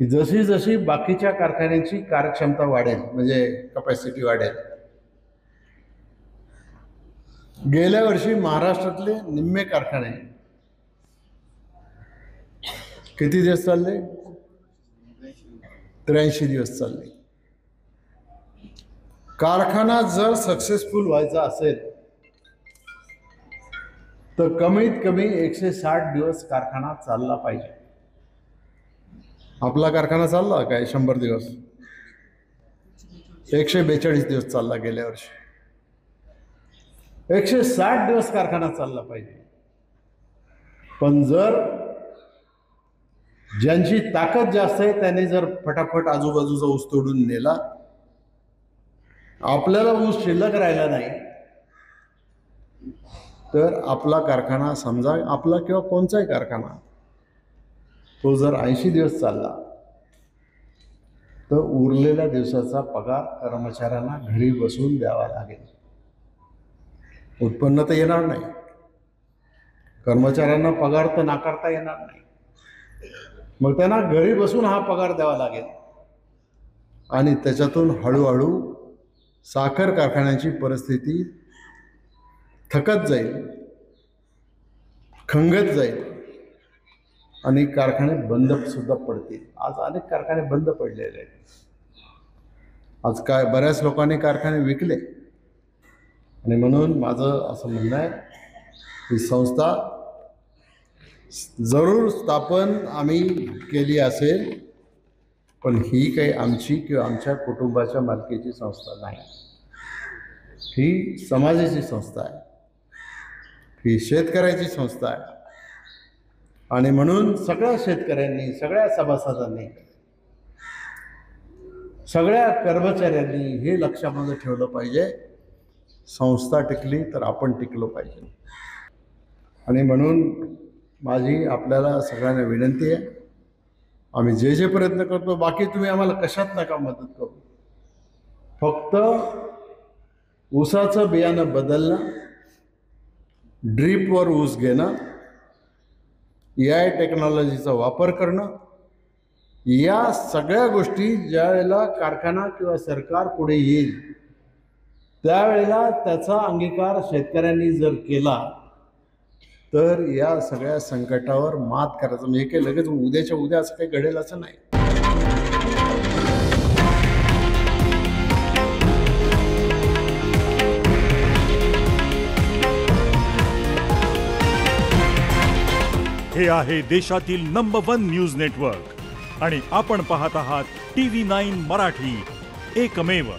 की जशी जशी बाकीच्या कारखान्यांची कार्यक्षमता वाढेल, म्हणजे कपॅसिटी वाढेल. गेल्या वर्षी महाराष्ट्रातले निम्मे कारखाने किती दिवस चालले? 83 दिवस चालले. कारखाना जर सक्सेसफुल व्हायचा असेल तर कमीत कमी 160 दिवस कारखाना चालला पाहिजे. आपला कारखाना चालला काय 100 दिवस? 142 दिवस चालला गेल्या वर्षी. 160 दिवस कारखाना चालला पाहिजे. पण जर ज्यांची ताकद जास्त आहे त्यांनी जर फटाफट आजूबाजूचा ऊस तोडून नेला, आपल्याला ऊस शिल्लक राहिला नाही, तर आपला कारखाना, समजा आपला किंवा कोणताही कारखाना, तो जर 80 दिवस चालला तर उरलेल्या दिवसाचा पगार कर्मचाऱ्यांना घरी बसून द्यावा लागेल. उत्पन्न तर येणार नाही, कर्मचाऱ्यांना पगार तर नाकारता येणार नाही, मग त्यांना घरी बसून हा पगार द्यावा लागेल. आणि त्याच्यातून हळूहळू साखर कारखान्याची परिस्थिती थकत जाईल, खंगत जाईल आणि कारखाने बंद सुद्धा पडतील. आज अनेक कारखाने बंद पडलेले आहेत. आज काय बऱ्याच लोकांनी कारखाने विकले. आणि म्हणून माझं असं म्हणणं आहे की संस्था जरूर स्थापन आम्ही केली असेल, पण ही काही आमची किंवा आमच्या कुटुंबाच्या मालकीची संस्था नाही. ही समाजाची संस्था आहे, ही शेतकऱ्याची संस्था आहे. आणि म्हणून सगळ्या शेतकऱ्यांनी, सगळ्या सभासदांनी, सगळ्या कर्मचाऱ्यांनी हे लक्षामध्ये ठेवलं पाहिजे, संस्था टिकली तर आपण टिकलो पाहिजे. आणि म्हणून माझी आपल्याला सगळ्यांना विनंती आहे, आम्ही जे जे प्रयत्न करतो, बाकी तुम्ही आम्हाला कशात नका मदत करू. फक्त ऊसाचं बियाणं बदलणं, ड्रीपवर ऊस घेणं, AI टेक्नॉलॉजीचा वापर करणं, या सगळ्या गोष्टी ज्या वेळेला कारखाना किंवा सरकार पुढे येईल त्यावेळेला त्याचा अंगीकार शेतकऱ्यांनी जर केला तर या सगळ्या संकटावर मात करायचं. म्हणजे काही लगेच उद्याच्या उद्या असं काही घडेल असं नाही. हे आहे देशातील नंबर 1 न्यूज नेटवर्क आणि आपण पाहत आहात TV9 मराठी, एकमेव.